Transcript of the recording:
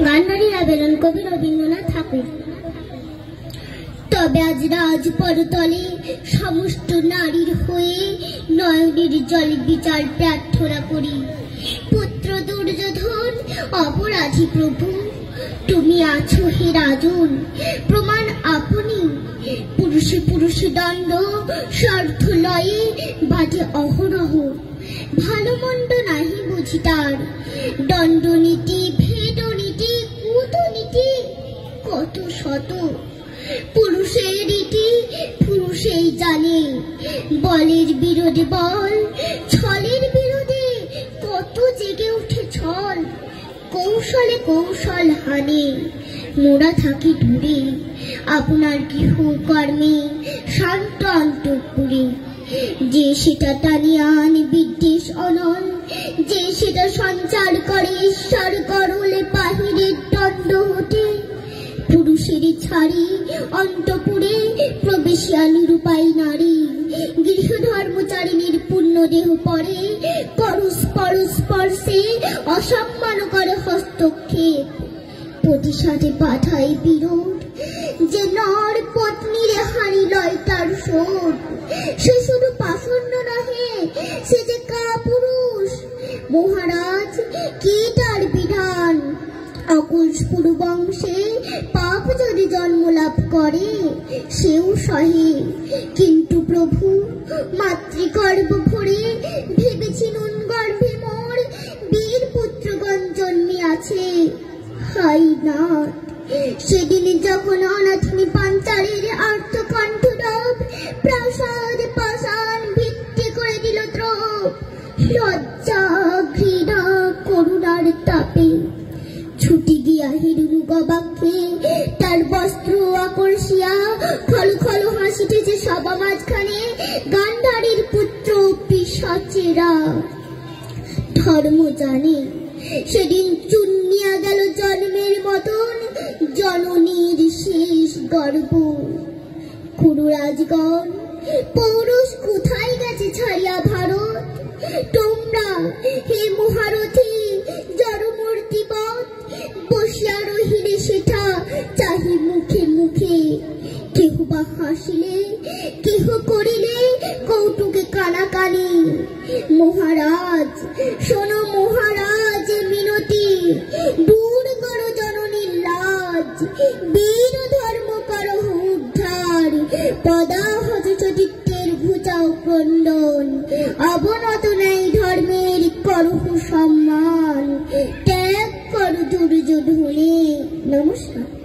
গান্ধারীর আবেদন কবি রবীন্দ্রনাথ ঠাকুর। তবে আজ রাজপরতলে সমস্ত নারীর হয়ে নয়নের জলে বিচার প্রার্থনা করি। পুত্র দুর্যোধন অপরাধী প্রভু, তুমি আছো হে রাজন, প্রমাণ আপনি। পুরুষে পুরুষে দণ্ড স্বার্থ লয়ে বাজে অহরহ, ভালো মন্দ নাহি বুঝি তার। দণ্ডনীতি ভেদনীতি কূটনীতি কত শত, পুরুষের রীতি পুরুষেই জানে। বলের বিরোধে বল, ছলের বিরোধে কত জেগে উঠে ছল। কৌশলে কৌশল হানে, মোরা থাকি দূরে আপনার গৃহ কর্মে শান্ত অন্তঃপুরে। যে সেটা টানিয়া আনে বিদ্বেষ অনল, যে সেটা সঞ্চার করে ঈশ্বর করলে বাহিরের দণ্ড হতে। পুরুষের ছাড়ি অন্তপুরে প্রবেশিয়া নিরুপায় নারী, গৃহ ধর্মচারিণীর পূর্ণ দেহ পরে পরস্পর স্পর্শে অসম্মান করে হস্তক্ষেপ। প্রতিশাদে পাঠায় বিরোধ, যে নর পত্নীর হানি লয় তার শোধ। সে শুধু পাষণ্ড নহে, সে যে কাপুরুষ। মহারাজ কি তার বিধান, অকুশ পুরু বংশে পাপ যদি জন্ম লাভ করে সেও সহে। কিন্তু প্রভু মাতৃগর্ভ ভরে ভেবেছি নুন গর্ভে মোর বীর পুত্রগণ জন্মিয়াছে। হাই নাথ, সেদিন যখন অনাথিনী পাঞ্চালের আর্ত কণ্ঠরব প্রাসাদ পাষাণ ভিত্তি করে দিল দ্রোপ। লজ্জা ঘৃণা করুণার তাপে ছুটি গিয়া হিরুনু গবাক্ষে তার বস্ত্র আকর্ষিয়া খল খল হাসিতেছে সভা মাঝখানে গান্ধারীর পুত্র পিশাচেরা। ধর্ম জানে সেদিন চুন্নিয়া গেল জন্মের মতন জননীর শেষ গর্ব। কুরুরাজগণ পৌরুষ কোথায় গেছে ছাড়িয়া ভারত, তোমরা হে মহারথী জড়মূর্তিবৎ বসিয়া রহিলে সেটা চাহি মুখে মুখে। কেহ বা হাসিলে কেহ করিলে কৌতুকে কানাকানি। মহারাজ শোনো মহারাজ মিনতি, দূর করো জননীর লাজ। বীর ধর্ম করো উদ্ধার, পদাহত চরিত্রের ঘুচাও ক্রন্দন। অবনত নেই ধর্মের করহ সম্মান, ত্যাগ করো দুর্যোধনে। নমস্কার।